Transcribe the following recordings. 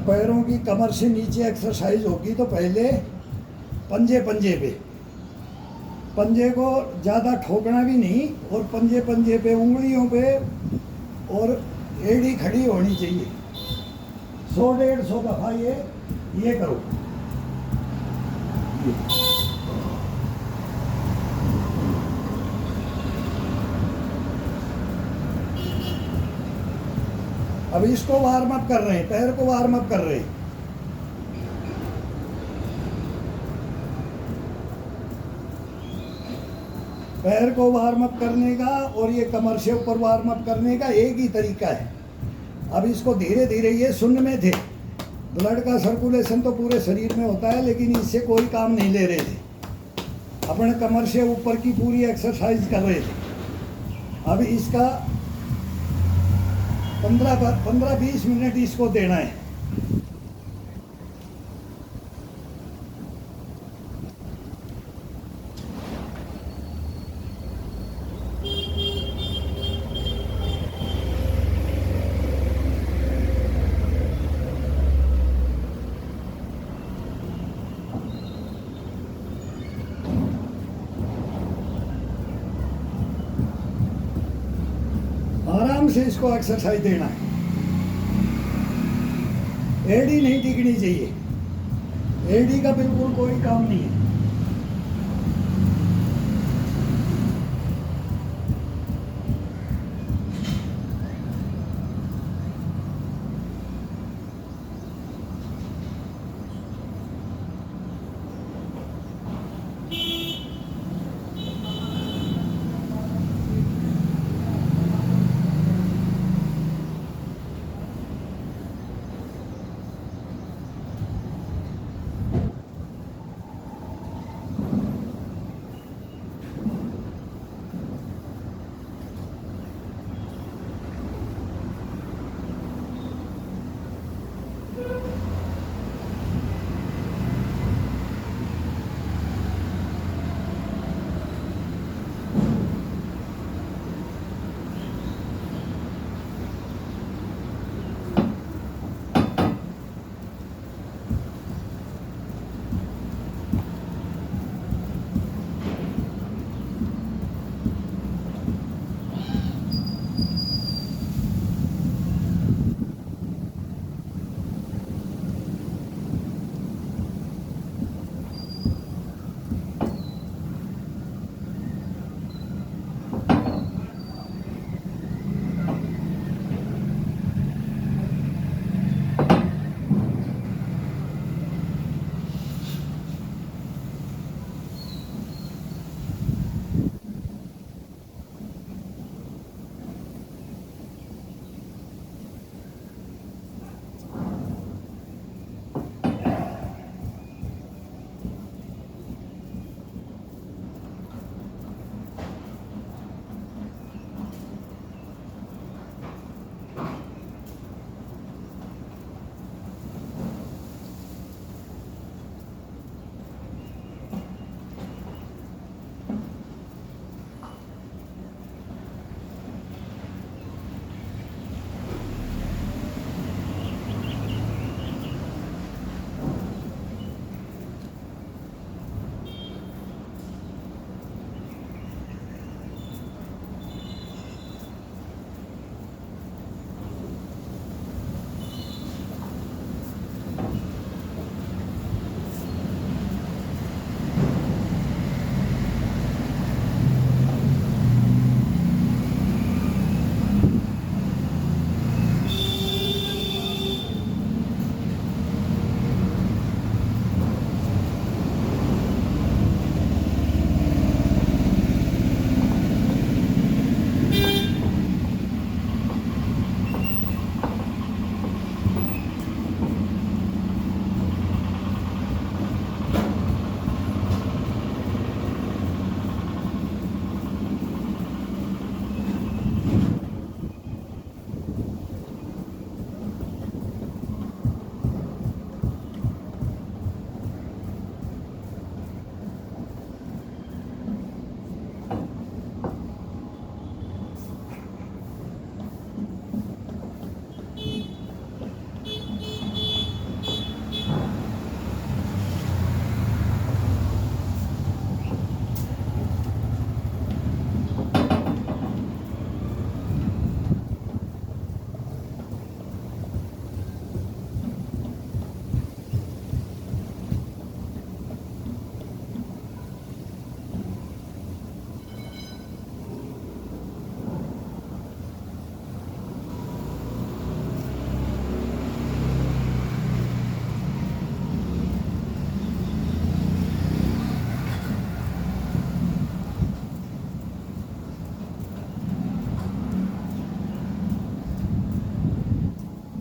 पैरों की कमर से नीचे एक्सरसाइज होगी तो पहले पंजे पंजे पे, पंजे को ज़्यादा ठोकना भी नहीं, और पंजे पंजे पे उंगलियों पे, और एड़ी खड़ी होनी चाहिए। 100-150 दफ़ा ये करो। अब इसको वार्म अप कर रहे हैं, पैर को वार्म अप कर रहे हैं। पैर को वार्म अप करने का और ये कमर से ऊपर वार्म अप करने का एक ही तरीका है। अब इसको धीरे धीरे, ये शून्य में थे, ब्लड का सर्कुलेशन तो पूरे शरीर में होता है, लेकिन इससे कोई काम नहीं ले रहे थे, अपने कमर से ऊपर की पूरी एक्सरसाइज कर रहे थे। अब इसका 15-20 मिनट इसको देना है। आराम से इसको एक्सरसाइज देना है, एड़ी नहीं टिकनी चाहिए, एड़ी का बिल्कुल कोई काम नहीं है।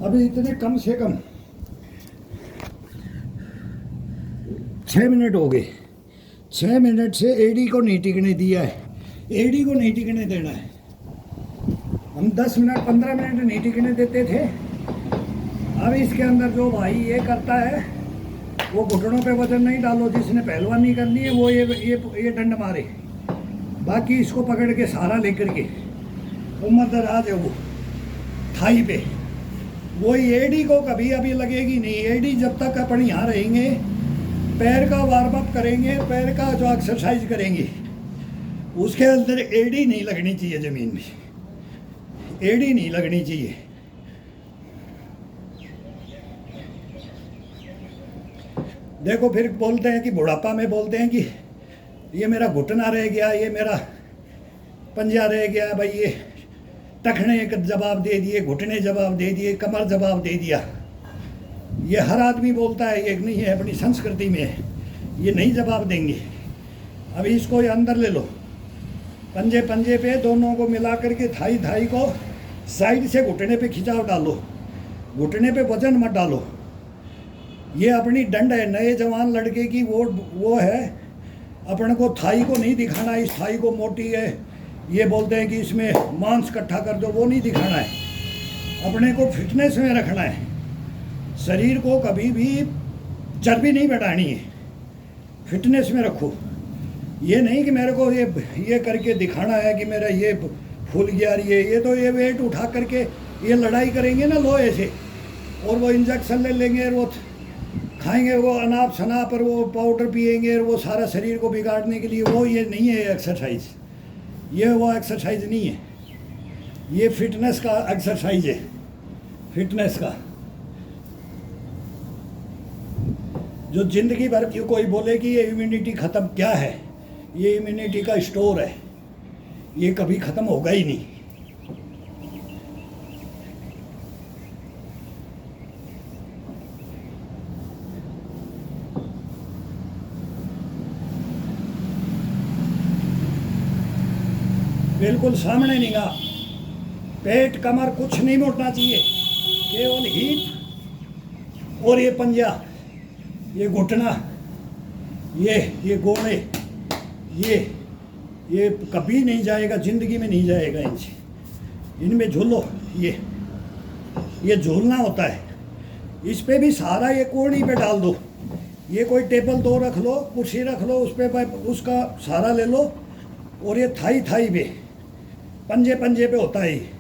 अभी इतने कम से कम 6 मिनट हो गए। 6 मिनट से एडी को नहीं टिकने दिया है, एडी को नहीं टिकने देना है। हम 10 मिनट 15 मिनट नहीं टिकने देते थे। अब इसके अंदर जो भाई ये करता है, वो घुटनों पे वजन नहीं डालो, जिसने पहलवानी करनी है वो ये डंड मारे, बाकी इसको पकड़ के सहारा लेकर के उम्र दराज है वो थाई पे। वो एडी को कभी अभी लगेगी नहीं। एडी जब तक अपन यहाँ रहेंगे, पैर का वार्म अप करेंगे, पैर का जो एक्सरसाइज करेंगे, उसके अंदर एडी नहीं लगनी चाहिए, ज़मीन में एडी नहीं लगनी चाहिए। देखो फिर बोलते हैं कि बुढ़ापा में बोलते हैं कि ये मेरा घुटना रह गया, ये मेरा पंजा रह गया, भाई ये टखने एक जवाब दे दिए, घुटने जवाब दे दिए, कमर जवाब दे दिया। ये हर आदमी बोलता है, ये नहीं है, अपनी संस्कृति में है, ये नहीं जवाब देंगे। अब इसको ये अंदर ले लो, पंजे पंजे पे दोनों को मिला करके थाई थाई को साइड से घुटने पे खिंचाव डालो, घुटने पे वजन मत डालो। ये अपनी डंड है, नए जवान लड़के की वो है। अपन को थाई को नहीं दिखाना, इस थाई को मोटी है, ये बोलते हैं कि इसमें मांस इकट्ठा कर दो, वो नहीं दिखाना है। अपने को फिटनेस में रखना है, शरीर को कभी भी चर्बी नहीं बढ़ानी है, फिटनेस में रखो। ये नहीं कि मेरे को ये करके दिखाना है कि मेरा ये फूल गया, ये तो ये वेट उठा करके ये लड़ाई करेंगे ना लोहे से, और वो इंजेक्शन ले लेंगे, और वो खाएंगे, वो अनाप शनाप पर वो पाउडर पिएंगे, और वो सारा शरीर को बिगाड़ने के लिए। वो ये नहीं है एक्सरसाइज, ये वो एक्सरसाइज नहीं है, ये फिटनेस का एक्सरसाइज है, फिटनेस का। जो जिंदगी भर की कोई बोले कि ये इम्यूनिटी ख़त्म, क्या है ये? इम्यूनिटी का स्टोर है, ये कभी ख़त्म होगा ही नहीं। बिल्कुल सामने निगाह, पेट कमर कुछ नहीं मोड़ना चाहिए, केवल हिप और ये पंजा, ये घुटना, ये गोड़े, ये कभी नहीं जाएगा, ज़िंदगी में नहीं जाएगा इनसे। इनमें झूलो, ये झूलना होता है। इस पे भी सारा ये कोड़ी पे डाल दो, ये कोई टेबल दो रख लो, कुर्सी रख लो, उस पे उसका सहारा ले लो, और ये थाई थाई पे पंजे पंजे पे होता है ये।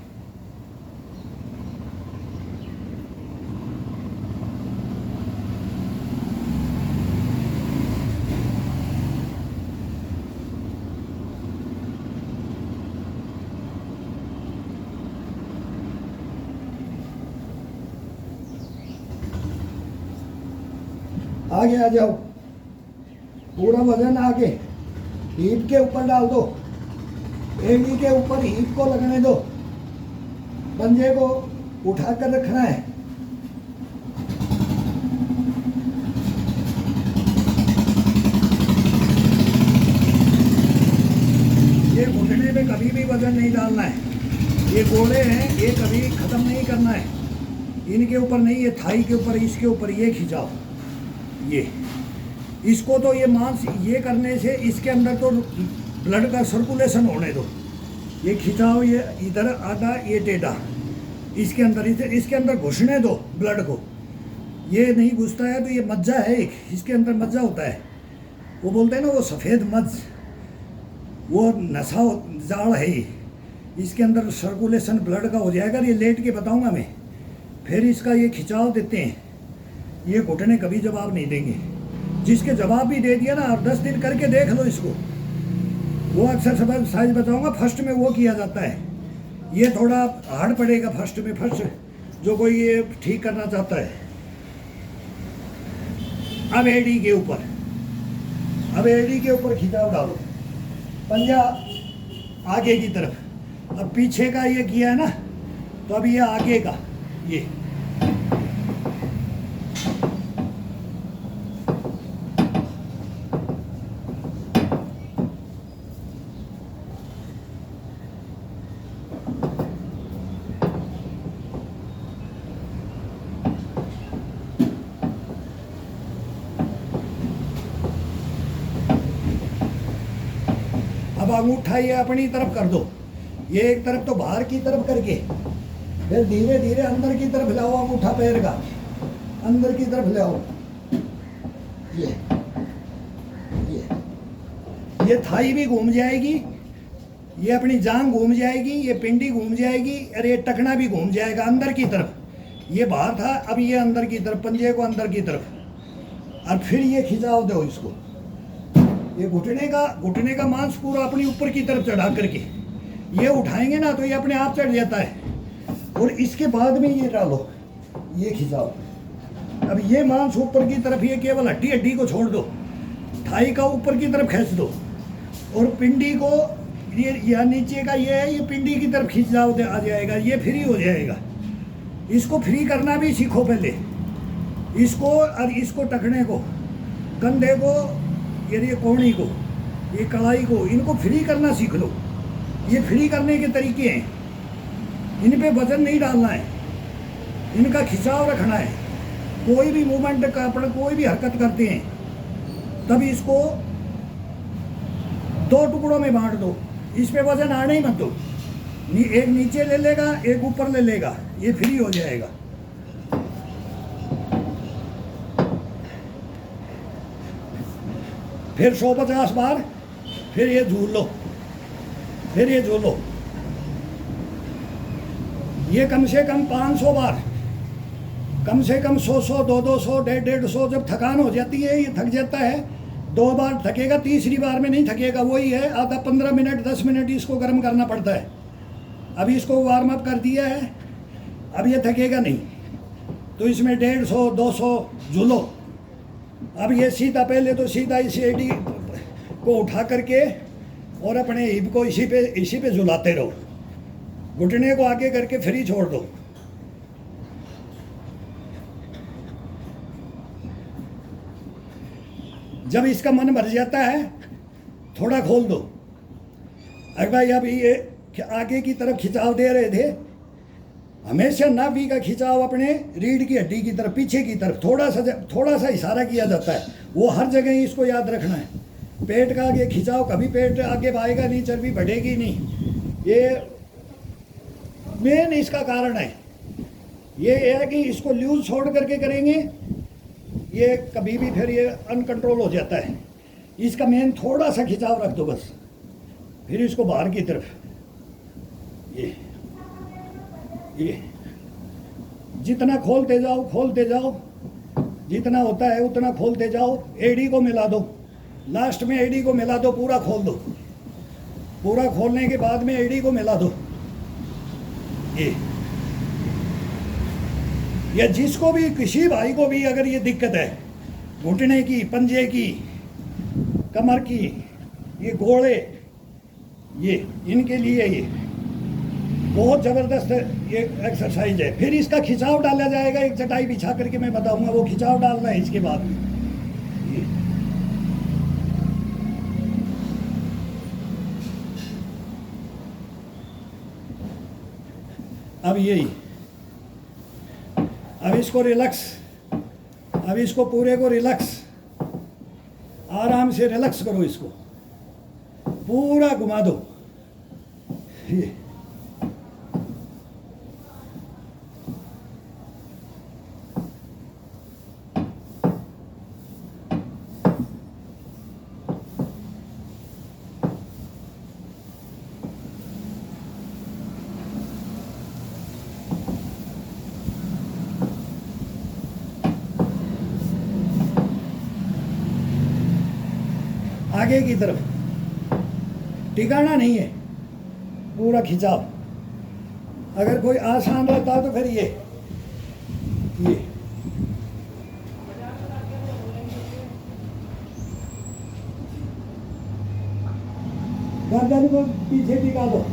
आगे आ जाओ, पूरा वजन आगे हीप के ऊपर डाल दो, एड़ी के ऊपर हीप को लगने दो, पंजे को उठाकर रखना है। ये घुटने पे कभी भी वजन नहीं डालना है, ये गोले हैं, ये कभी ख़त्म नहीं करना है, इनके ऊपर नहीं, ये थाई के ऊपर, इसके ऊपर ये खिंचाओ। ये इसको तो ये मांस ये करने से इसके अंदर तो ब्लड का सर्कुलेशन होने दो। ये खिंचाओ, ये इधर आधा, ये टेढ़ा, इसके अंदर घुसने दो ब्लड को। ये नहीं घुसता है तो ये मज्जा है एक, इसके अंदर मज्जा होता है, वो बोलते हैं ना वो सफ़ेद मज्ज, वो नशा जाड़ है ये। इसके अंदर सर्कुलेशन ब्लड का हो जाएगा। ये लेट के बताऊंगा मैं, फिर इसका ये खिंचाव देते हैं। ये घुटने कभी जवाब नहीं देंगे, जिसके जवाब भी दे दिया ना, आप 10 दिन करके देख लो इसको। वो एक्सरसाइज बताऊंगा, फर्स्ट में वो किया जाता है। ये थोड़ा हार्ड पड़ेगा फर्स्ट में, फर्स्ट जो कोई ये ठीक करना चाहता है। अब एडी के ऊपर, अब एडी के ऊपर खिंचाव डालो, पंजा आगे की तरफ। अब पीछे का ये किया है ना, तो अब ये आगे का, ये अब अंगूठा ये अपनी तरफ कर दो, ये एक तरफ तो बाहर की तरफ करके फिर धीरे धीरे अंदर की तरफ लाओ, अंगूठा पैर का अंदर की तरफ लाओ। ये थाई भी घूम जाएगी, ये अपनी जांग घूम जाएगी, ये पिंडी घूम जाएगी और ये टखना भी घूम जाएगा अंदर की तरफ। ये बाहर था, अब ये अंदर की तरफ, पंजे को अंदर की तरफ। और फिर ये खिंचाव दो इसको, ये घुटने का मांस पूरा अपनी ऊपर की तरफ चढ़ा करके ये उठाएंगे ना तो ये अपने आप चढ़ जाता है। और इसके बाद में ये डालो, ये खिंचाओ। अब ये मांस ऊपर की तरफ, ये केवल हड्डी हड्डी को छोड़ दो, थाई का ऊपर की तरफ खींच दो और पिंडी को ये या नीचे का ये है, ये पिंडी की तरफ खिंचाव आ जाएगा, ये फ्री हो जाएगा। इसको फ्री करना भी सीखो पहले, इसको और इसको टखने को, कंधे को, ये कोहनी को, ये कलाई को, इनको फ्री करना सीख लो। ये फ्री करने के तरीके हैं, इन पे वजन नहीं डालना है, इनका खिंचाव रखना है। कोई भी मूवमेंट का अपना कोई भी हरकत करते हैं तब इसको दो टुकड़ों में बांट दो, इस पे वजन आने ही मत दो। एक नीचे ले लेगा, एक ऊपर ले लेगा, ये फ्री हो जाएगा। फिर 150 बार, फिर ये झूल लो, फिर ये झूलो। ये कम से कम 500 बार, कम से कम 100, 200, 150, जब थकान हो जाती है, ये थक जाता है, 2 बार थकेगा, तीसरी बार में नहीं थकेगा। वही है, आधा 15 मिनट 10 मिनट इसको गर्म करना पड़ता है। अभी इसको वार्म अप कर दिया है, अब ये थकेगा नहीं, तो इसमें 150, 200 झूलो। अब ये सीधा, पहले तो सीधा इस एडी को उठा करके और अपने हिप को इसी पे झुलाते रहो, घुटने को आगे करके फ्री छोड़ दो। जब इसका मन भर जाता है थोड़ा खोल दो। अरे भाई अब ये आगे की तरफ खिंचाव दे रहे थे, हमेशा नाभि का खिंचाव अपने रीढ़ की हड्डी की तरफ, पीछे की तरफ थोड़ा सा इशारा किया जाता है, वो हर जगह ही इसको याद रखना है। पेट का आगे खिंचाव, कभी पेट आगे आएगा नहीं, चर्बी बढ़ेगी नहीं। ये मेन इसका कारण है। ये है कि इसको लूज छोड़ करके करेंगे, ये कभी भी फिर ये अनकंट्रोल हो जाता है। इसका मेन थोड़ा सा खिंचाव रख दो बस, फिर इसको बाहर की तरफ, ये जितना खोलते जाओ, जितना होता है उतना खोलते जाओ। एडी को मिला दो, लास्ट में एडी को मिला दो, पूरा खोल दो। पूरा खोलने के बाद में एडी को मिला दो। या जिसको भी, किसी भाई को भी अगर ये दिक्कत है, घुटने की, पंजे की, कमर की, ये घोड़े, ये इनके लिए ये बहुत ज़बरदस्त ये एक्सरसाइज है। फिर इसका खिंचाव डाला जाएगा, एक चटाई बिछा करके मैं बताऊंगा, वो खिंचाव डालना है इसके बाद। अब यही, अब इसको रिलैक्स, अब इसको पूरे को रिलैक्स, आराम से रिलैक्स करो, इसको पूरा घुमा दो। ये आगे की तरफ टिकाना नहीं है, पूरा खिंचाव। अगर कोई आसान रहता तो फिर ये गर्दन को पीछे टिका दो।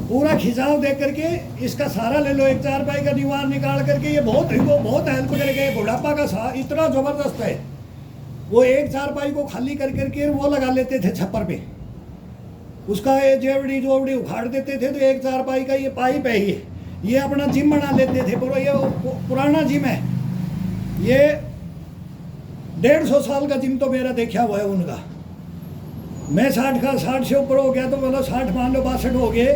पूरा खिंचाव देख करके इसका सहारा ले लो, एक चारपाई का दीवार निकाल करके, ये बहुत हेल्प करेगा। बुढ़ापा का इतना जबरदस्त है। वो एक चारपाई को खाली कर करके वो लगा लेते थे छप्पर पे, उसका ये जेवड़ी जोवड़ी उखाड़ देते थे, तो एक चारपाई का ये पाइप है, ये अपना जिम बना लेते थे। पूरा ये पुराना जिम है, ये 150 साल का जिम तो मेरा देखा हुआ है उनका। मैं 60 से ऊपर हो गया, तो बोला 60 मान लो 62 हो गए,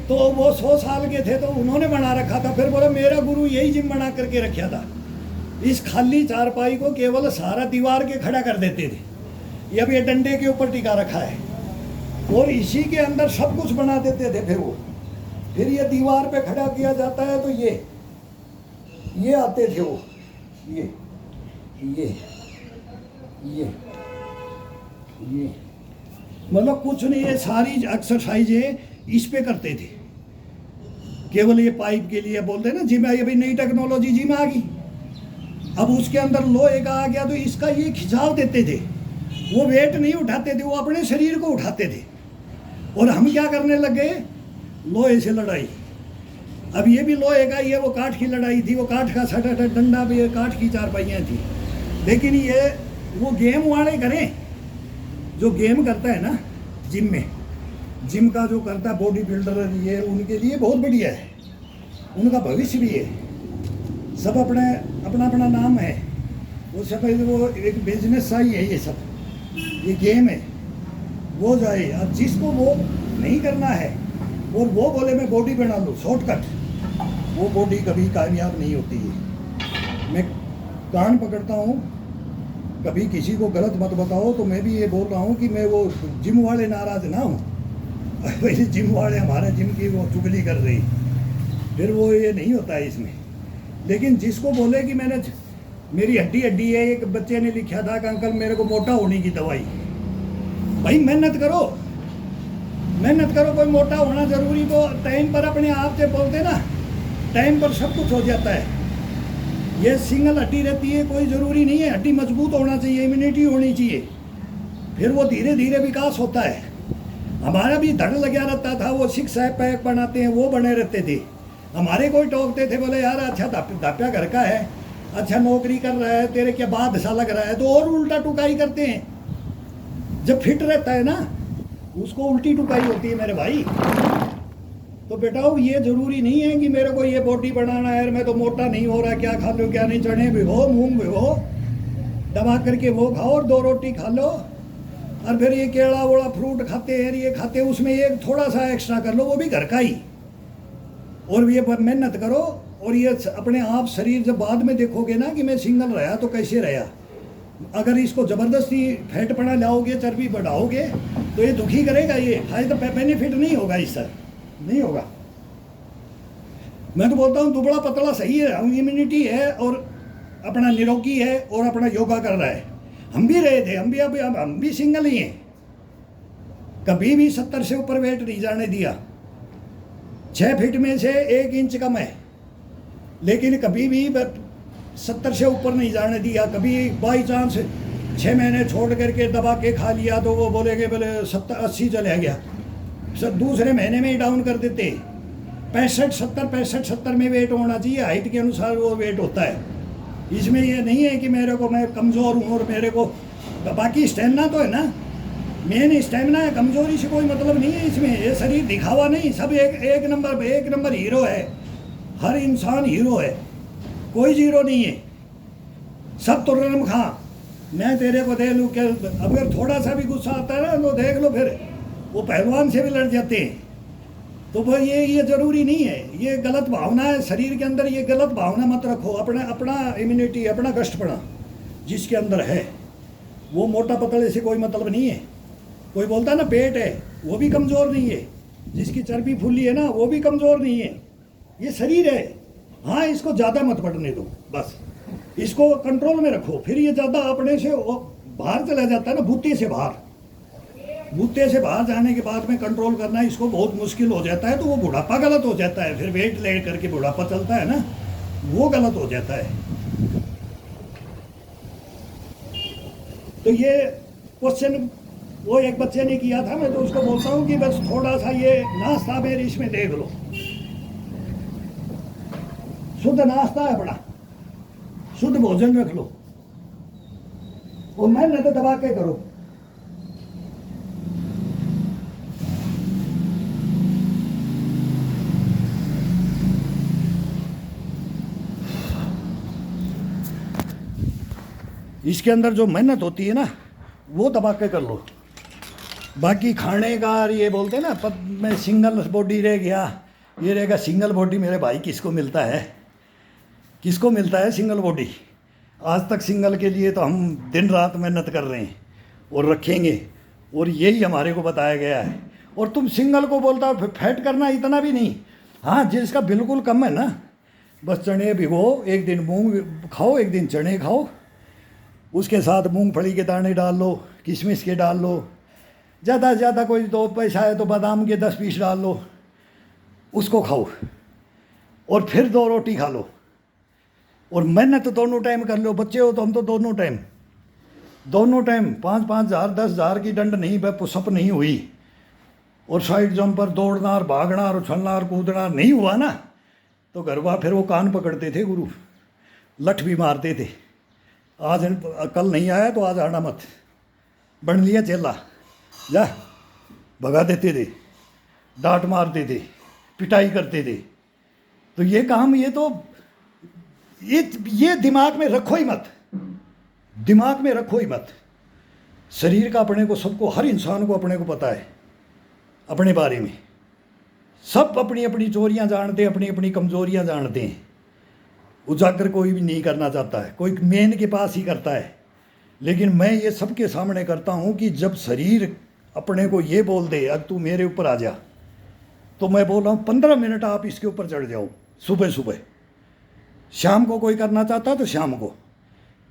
तो वो 100 साल के थे, तो उन्होंने बना रखा था। फिर बोला मेरा गुरु यही जिम बना करके रखा था। इस खाली चारपाई को केवल सारा दीवार के खड़ा कर देते थे, ये अब ये डंडे के ऊपर टिका रखा है, और इसी के अंदर सब कुछ बना देते थे। फिर ये दीवार पे खड़ा किया जाता है, तो ये आते थे वो, ये मतलब कुछ नहीं, ये सारी एक्सरसाइजें इस पे करते थे। केवल ये पाइप के लिए बोलते ना जिम, अभी नई टेक्नोलॉजी जिम आ गई, अब उसके अंदर लोहे का आ गया, तो इसका ये खिंचाव देते थे। वो वेट नहीं उठाते थे, वो अपने शरीर को उठाते थे। और हम क्या करने लग गए, लोहे से लड़ाई। अब ये भी लोहे का, ये वो काठ की लड़ाई थी, वो काठ का सटा डंडा भी, काठ की चारपाइयाँ थी। लेकिन ये वो गेम वाले करें, जो गेम करता है ना जिम में, जिम का जो करता है बॉडी बिल्डर, ये उनके लिए बहुत बढ़िया है, उनका भविष्य भी है। सब अपना नाम है, वो सब वो एक बिजनेस सा ही है, ये सब ये गेम है। वो जाए, अब जिसको वो नहीं करना है और वो बोले मैं बॉडी बना लूँ शॉर्टकट, वो बॉडी कभी कामयाब नहीं होती है। मैं कान पकड़ता हूँ, कभी किसी को गलत मत बताओ। तो मैं भी ये बोल रहा हूँ कि मैं वो जिम वाले नाराज ना हूँ, वैसे जिम वाले हमारे जिम की वो चुगली कर रही, फिर वो ये नहीं होता है इसमें। लेकिन जिसको बोले कि मेरी हड्डी है, एक बच्चे ने लिखा था कि अंकल मेरे को मोटा होने की दवाई। भाई मेहनत करो, कोई मोटा होना जरूरी तो टाइम पर अपने आप से बोलते ना, टाइम पर सब कुछ हो जाता है। ये सिंगल हड्डी रहती है, कोई ज़रूरी नहीं है। हड्डी मजबूत होना चाहिए, इम्यूनिटी होनी चाहिए, फिर वो धीरे धीरे विकास होता है। हमारा भी धड़ लगा रहता था, वो 6 पैक बनाते हैं वो बने रहते थे। हमारे कोई टोकते थे, बोले यार अच्छा दाप्या घर का है, अच्छा नौकरी कर रहा है, तेरे क्या बाद सा लग रहा है, तो और उल्टा टुकाई करते हैं। जब फिट रहता है ना, उसको उल्टी टुकाई होती है मेरे भाई। तो बेटा ये ज़रूरी नहीं है कि मेरे को ये बॉडी बनाना है, मैं तो मोटा नहीं हो रहा, क्या खा लो क्या नहीं, चने भिगो, मूंग भिगो, दबा करके वो खाओ और 2 रोटी खा लो, और फिर ये केला वोड़ा फ्रूट खाते हैं, ये खाते हैं, उसमें एक थोड़ा सा एक्स्ट्रा कर लो, वो भी घर का ही। और ये मेहनत करो, और ये अपने आप शरीर जब बाद में देखोगे ना कि मैं सिंगल रहा तो कैसे रहा। अगर इसको ज़बरदस्ती फैटपना लाओगे, चर्बी बढ़ाओगे, तो ये दुखी करेगा, ये फायदा बेनिफिट नहीं होगा, इससे नहीं होगा। मैं तो बोलता हूँ दुबला पतला सही है, इम्यूनिटी है और अपना निरोगी है और अपना योगा कर रहा है। हम भी रहे थे, हम भी सिंगल ही हैं, कभी भी 70 से ऊपर वेट नहीं जाने दिया। 6 फीट में से 1 इंच कम है, लेकिन कभी भी 70 से ऊपर नहीं जाने दिया। कभी बाई चांस 6 महीने छोड़ करके दबा के खा लिया तो वो बोलेंगे बोले 70-80 चला गया, सब दूसरे महीने में ही डाउन कर देते। 65-70 में वेट होना चाहिए, हाइट के अनुसार वो वेट होता है। इसमें ये नहीं है कि मैं कमज़ोर हूँ और मेरे को, बाकी स्टेमिना तो है ना, मेन स्टेमिना है, कमज़ोरी से कोई मतलब नहीं है इसमें। ये शरीर दिखावा नहीं, सब एक नंबर हीरो है। हर इंसान हीरो है, कोई जीरो नहीं है, सब तो रनम खा। मैं तेरे को दे लूँ क्या, अगर थोड़ा सा भी गुस्सा आता है ना तो देख लो, फिर वो पहलवान से भी लड़ जाते हैं। तो वो ये ज़रूरी नहीं है, ये गलत भावना है शरीर के अंदर, ये गलत भावना मत रखो। अपना इम्यूनिटी, अपना कष्टपना जिसके अंदर है, वो मोटा पतले से कोई मतलब नहीं है। कोई बोलता है ना पेट है, वो भी कमज़ोर नहीं है, जिसकी चर्बी फूली है ना वो भी कमज़ोर नहीं है, ये शरीर है। हाँ, इसको ज़्यादा मत बढ़ने दो, बस इसको कंट्रोल में रखो। फिर ये ज़्यादा अपने से बाहर चला जाता है ना, बूते से बाहर जाने के बाद में कंट्रोल करना इसको बहुत मुश्किल हो जाता है। तो वो बुढ़ापा गलत हो जाता है, फिर वेट ले करके बुढ़ापा चलता है ना, वो गलत हो जाता है। तो ये क्वेश्चन वो एक बच्चे ने किया था, मैं तो उसको बोलता हूँ कि बस थोड़ा सा ये नाश्ता मेरे इसमें देख लो, शुद्ध नाश्ता है अपना, शुद्ध भोजन रख लो और मेहनत दबा के करो। इसके अंदर जो मेहनत होती है ना वो दबा के कर लो। बाकी खाने का ये बोलते हैं ना, पद में सिंगल बॉडी रह गया, ये रहेगा सिंगल बॉडी। मेरे भाई किसको मिलता है, किसको मिलता है सिंगल बॉडी? आज तक सिंगल के लिए तो हम दिन रात मेहनत कर रहे हैं और रखेंगे, और यही हमारे को बताया गया है। और तुम सिंगल को बोलता हो फैट करना, इतना भी नहीं। हाँ, जिसका बिल्कुल कम है ना, बस चने भिगो, एक दिन मूंग खाओ, एक दिन चने खाओ, उसके साथ मूंगफली के दाने डाल लो, किशमिश के डाल लो, ज़्यादा से ज़्यादा कोई 2 पैसा है तो बादाम के 10 पीस डाल लो, उसको खाओ और फिर 2 रोटी खा लो। और मेहनत तो दोनों टाइम कर लो। बच्चे हो तो हम तो दोनों टाइम 5-5 हज़ार 10 हज़ार की दंड नहीं, पुशअप नहीं हुई और साइड जंप पर दौड़ना और भागना और उछलना और कूदना नहीं हुआ ना, तो घर वाले फिर वो कान पकड़ते थे, गुरु लठ भी मारते थे। आज कल नहीं आया तो आज आना मत, बन लिया चेला, जा, भगा देते थे, डांट मारते थे, पिटाई करते थे। तो ये काम, ये तो ये दिमाग में रखो ही मत, दिमाग में रखो ही मत। शरीर का अपने को, सबको, हर इंसान को अपने को पता है अपने बारे में। सब अपनी अपनी चोरियां जानते हैं, अपनी अपनी कमजोरियां जानते हैं। उजागर कोई भी नहीं करना चाहता है, कोई मेन के पास ही करता है। लेकिन मैं ये सबके सामने करता हूँ कि जब शरीर अपने को ये बोल दे अब तू मेरे ऊपर आ जा, तो मैं बोल रहा हूँ 15 मिनट आप इसके ऊपर चढ़ जाओ। सुबह सुबह, शाम को कोई करना चाहता तो शाम को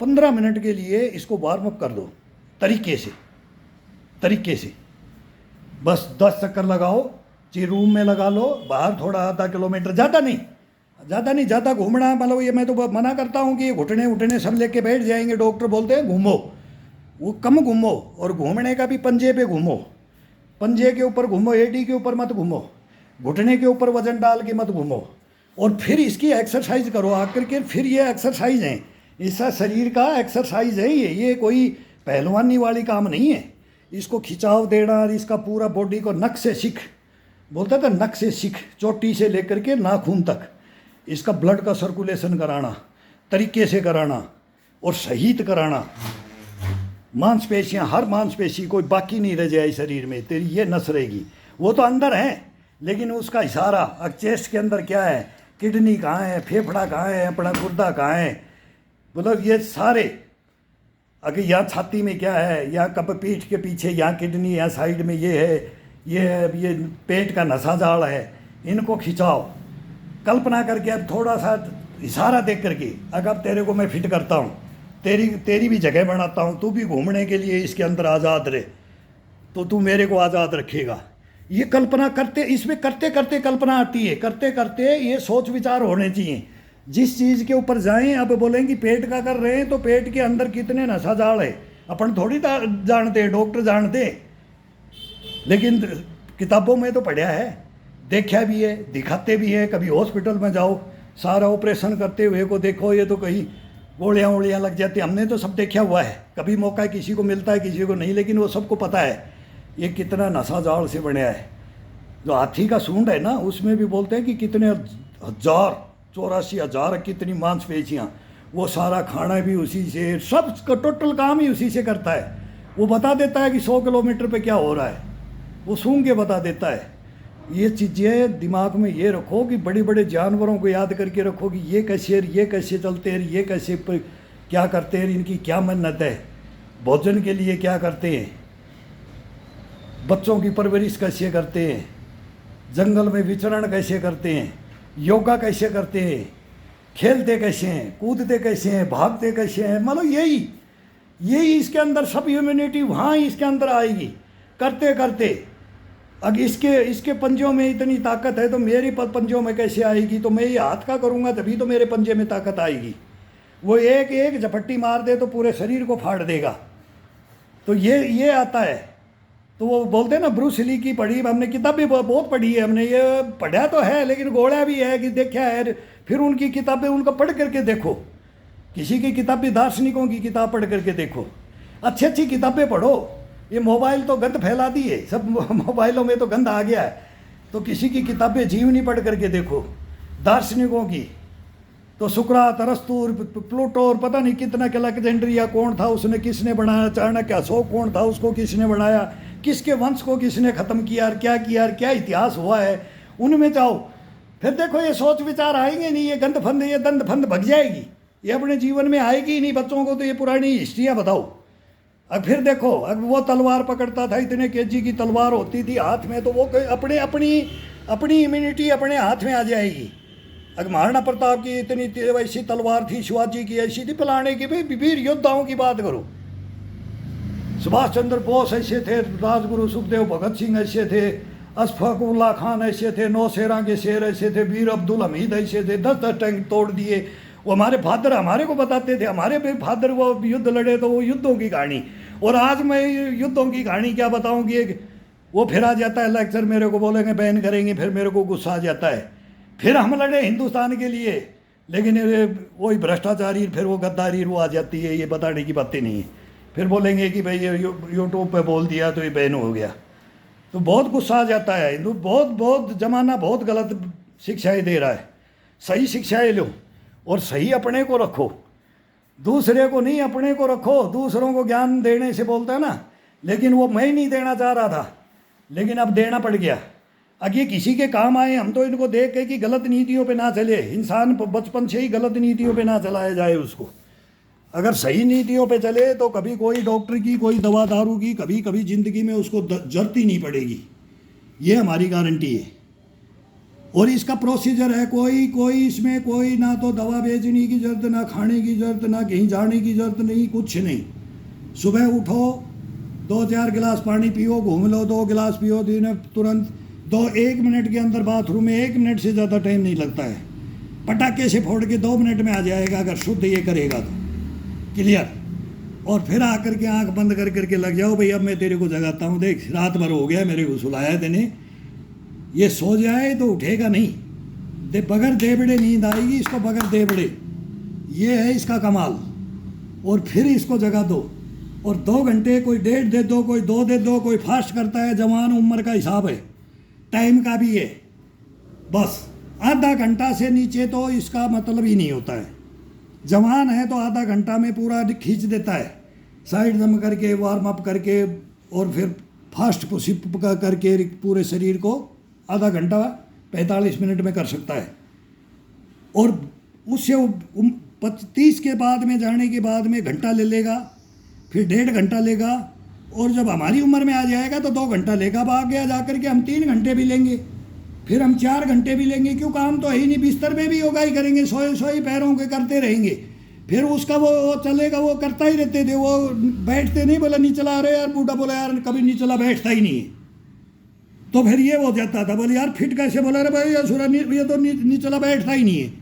15 मिनट के लिए इसको वार्म अप कर दो, तरीके से बस 10 चक्कर लगाओ, चाहे रूम में लगा लो, बाहर थोड़ा आधा किलोमीटर, ज़्यादा नहीं, घूमना। मतलब ये मैं तो मना करता हूँ कि घुटने उठने सब लेके बैठ जाएंगे। डॉक्टर बोलते हैं घूमो, वो कम घूमो, और घूमने का भी पंजे पे घूमो, पंजे के ऊपर घूमो, एडी के ऊपर मत घूमो, घुटने के ऊपर वजन डाल के मत घूमो। और फिर इसकी एक्सरसाइज करो आकर के। फिर ये एक्सरसाइज है, इसका शरीर का एक्सरसाइज है ये कोई पहलवानी वाली काम नहीं है। इसको खिंचाव देना और इसका पूरा बॉडी को नक से सीख, बोलता था नक से सीख, चोटी से लेकर के नाखून तक इसका ब्लड का सर्कुलेशन कराना, तरीके से कराना और सहित कराना। मांसपेशियां, हर मांसपेशी कोई बाकी नहीं रह जाए शरीर में, तेरी ये नस रहेगी। वो तो अंदर है, लेकिन उसका इशारा, अब चेस्ट के अंदर क्या है, किडनी कहाँ है, फेफड़ा कहाँ है, अपना गुर्दा कहाँ है, मतलब ये सारे, अगर यहाँ छाती में क्या है, या कब पीठ के पीछे, यहाँ किडनी, यहाँ साइड में ये है, ये पेट का नसा जाल है, इनको खिंचाओ। कल्पना करके अब थोड़ा सा इशारा देख करके, अगर तेरे को मैं फिट करता हूँ, तेरी भी जगह बनाता हूँ, तू भी घूमने के लिए इसके अंदर आज़ाद रहे, तो तू मेरे को आज़ाद रखेगा। ये कल्पना करते, इसमें करते करते कल्पना आती है, करते करते ये सोच विचार होने चाहिए। जिस चीज़ के ऊपर जाएं, अब बोलेंगे पेट का कर रहे हैं तो पेट के अंदर कितने नशा जाल है अपन थोड़ी जानते हैं, डॉक्टर जानते हैं, लेकिन किताबों में तो पढ़ा है, देखा भी है, दिखाते भी है। कभी हॉस्पिटल में जाओ, सारा ऑपरेशन करते हुए को देखो, ये तो कहीं गोलियाँ लग जाती, हमने तो सब देखा हुआ है। कभी मौका किसी को मिलता है, किसी को नहीं, लेकिन वो सबको पता है ये कितना नशा जाल से बना है। जो हाथी का सूंड है ना, उसमें भी बोलते हैं कि कितने 84,000 कितनी मांसपेशियाँ, वो सारा खाना भी उसी से, सब टोटल काम ही उसी से करता है। वो बता देता है कि 100 किलोमीटर पे क्या हो रहा है, वो सूंघ के बता देता है। ये चीज़ें दिमाग में ये रखो कि बड़े बड़े जानवरों को याद करके रखो कि ये कैसे चलते हैं, ये कैसे क्या करते हैं, इनकी क्या मेहनत है, भोजन के लिए क्या करते हैं, बच्चों की परवरिश कैसे करते हैं, जंगल में विचरण कैसे करते हैं, योगा कैसे करते हैं, खेलते कैसे हैं, कूदते कैसे हैं, भागते कैसे हैं। मतलब यही इसके अंदर सब ह्यूमैनिटी वहाँ इसके अंदर आएगी करते करते। अब इसके पंजों में इतनी ताकत है तो मेरी पंजों में कैसे आएगी? तो मैं ये हाथ का करूँगा तभी तो मेरे पंजे में ताकत आएगी। वो एक झपट्टी मार दे तो पूरे शरीर को फाड़ देगा। तो ये आता है। तो वो बोलते हैं ना ब्रूस ली की पढ़ी, हमने किताब भी बहुत पढ़ी है, हमने ये पढ़ा तो है लेकिन गोड़ा भी है कि देखा है। फिर उनकी किताबें उनको पढ़ करके देखो, किसी की किताब भी दार्शनिकों की किताब पढ़ करके देखो, अच्छी अच्छी किताबें पढ़ो। ये मोबाइल तो गंद फैला दी है, सब मोबाइलों में तो गंद आ गया है। तो किसी की किताबें जीवनी पढ़ करके देखो दार्शनिकों की। तो सुकरात, अरस्तु, प्लूटो और पता नहीं कितना के अलेक्जेंड्रिया कौन था, उसने किसने बनाया, चाणक्य अशोक कौन था, उसको किसने बनाया, किसके वंश को किसने ख़त्म किया और क्या इतिहास हुआ है, उनमें जाओ। फिर देखो ये सोच विचार आएंगे नहीं, ये गंद फंद, ये दंद फंद भग जाएगी, ये अपने जीवन में आएगी ही नहीं। बच्चों को तो ये पुरानी हिस्ट्रियाँ बताओ। अब फिर देखो, अब वो तलवार पकड़ता था, इतने केजी की तलवार होती थी हाथ में, तो वो अपनी इम्यूनिटी अपने हाथ में आ जाएगी। अगर महाराणा प्रताप की इतनी ऐसी तलवार थी, शिवाजी की ऐसी थी, फलाने की, भाई वीर योद्धाओं की बात करो। सुभाष चंद्र बोस ऐसे थे, राजगुरु सुखदेव भगत सिंह ऐसे थे, अशफाक उल्ला खान ऐसे थे, नौशेरा के शेर ऐसे थे, वीर अब्दुल हमीद ऐसे थे, 10-10 टैंक तोड़ दिए। वो हमारे फादर हमारे को बताते थे, हमारे भी फादर वो युद्ध लड़े, तो वो युद्धों की कहानी। और आज मैं युद्धों की कहानी क्या बताऊँगी। वो फिर आ जाता है लेक्चर, मेरे को बोलेंगे बैन करेंगे, फिर मेरे को गुस्सा आ जाता है। फिर हम लड़े हिंदुस्तान के लिए, लेकिन वही भ्रष्टाचारी, फिर वो गद्दारी वो आ जाती है, ये बताने की बातें नहीं है। फिर बोलेंगे कि भाई ये यूट्यूब पे बोल दिया तो ये बैन हो गया, तो बहुत गुस्सा आ जाता है। हिंदू बहुत ज़माना बहुत गलत शिक्षाएं दे रहा है। सही शिक्षाएं लो और सही अपने को रखो, दूसरे को नहीं, अपने को रखो। दूसरों को ज्ञान देने से बोलता है ना, लेकिन वो मैं नहीं देना चाह रहा था, लेकिन अब देना पड़ गया। अब ये किसी के काम आए, हम तो इनको देख के कि गलत नीतियों पे ना चले। इंसान बचपन से ही गलत नीतियों पे ना चलाया जाए उसको। अगर सही नीतियों पे चले तो कभी कोई डॉक्टर की, कोई दवा दारू की कभी ज़िंदगी में उसको जरूरत ही नहीं पड़ेगी, ये हमारी गारंटी है। और इसका प्रोसीजर है, कोई इसमें कोई ना तो दवा बेचने की ज़रूरत, ना खाने की ज़रूरत, ना कहीं जाने की ज़रूरत नहीं, कुछ नहीं। सुबह उठो, 2-4 गिलास पानी पियो, घूम लो, 2 गिलास पियो दिन में, तुरंत 1 मिनट के अंदर बाथरूम में 1 मिनट से ज़्यादा टाइम नहीं लगता है। पटाखे से फोड़ के 2 मिनट में आ जाएगा अगर शुद्ध ये करेगा तो, क्लियर। और फिर आकर के आंख बंद कर करके लग जाओ, भाई अब मैं तेरे को जगाता हूँ, देख रात भर हो गया मेरे को सुलाया तेने, ये सो जाए तो उठेगा नहीं। बगैर देबड़े नींद आएगी इसको, बगैर देबड़े, ये है इसका कमाल। और फिर इसको जगा दो, और 2 घंटे, कोई 1.5 दे दो, कोई 2 दे दो, कोई फास्ट करता है, जवान उम्र का हिसाब है, टाइम का भी है। बस आधा घंटा से नीचे तो इसका मतलब ही नहीं होता है। जवान है तो आधा घंटा में पूरा खींच देता है, साइड दम करके, वार्म अप करके, और फिर फास्ट पुशअप करके पूरे शरीर को आधा घंटा 45 मिनट में कर सकता है। और उससे 30 के बाद में जाने के बाद में घंटा ले लेगा, फिर 1.5 घंटा लेगा, और जब हमारी उम्र में आ जाएगा तो 2 घंटा लेगा। अब आगे जा करके हम 3 घंटे भी लेंगे, फिर हम 4 घंटे भी लेंगे, क्यों काम तो है ही नहीं। बिस्तर में भी योगा ही करेंगे, सोए पैरों के करते रहेंगे। फिर उसका वो चलेगा, वो करता ही रहते थे, वो बैठते नहीं, बोला नहीं चला रहे यार, बूढ़ा बोला यार कभी नहीं चला, बैठता ही नहीं है। तो फिर ये हो जाता था, बोले यार फिट कैसे, बोला अरे भाई ये तो नहीं चला, बैठता ही नहीं है।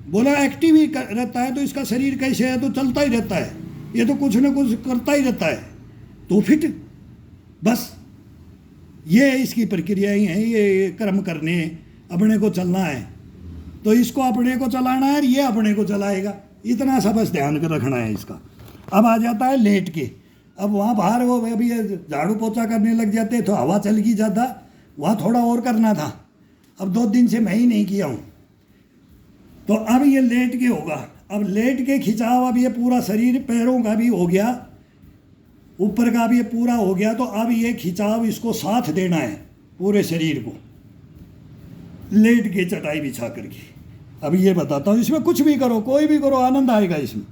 बोला एक्टिव ही रहता है तो इसका शरीर कैसे है, तो चलता ही रहता है, ये तो कुछ ना कुछ करता ही रहता है, तो फिट। बस ये इसकी प्रक्रियाएं हैं, ये कर्म करने, अपने को चलना है, तो इसको अपने को चलाना है, ये अपने को चलाएगा। इतना सा बस ध्यान कर रखना है इसका। अब आ जाता है लेट के। अब वहाँ बाहर वो अभी झाड़ू पोछा करने लग जाते तो हवा चल गई ज़्यादा, वहाँ थोड़ा और करना था, अब 2 दिन से मैं ही नहीं किया हूँ। तो अब ये लेट के होगा। अब लेट के खिंचाव, अब ये पूरा शरीर, पैरों का भी हो गया, ऊपर का भी ये पूरा हो गया, तो अब ये खिंचाव इसको साथ देना है पूरे शरीर को, लेट के चटाई बिछा करके। अब ये बताता हूँ, इसमें कुछ भी करो, कोई भी करो, आनंद आएगा इसमें।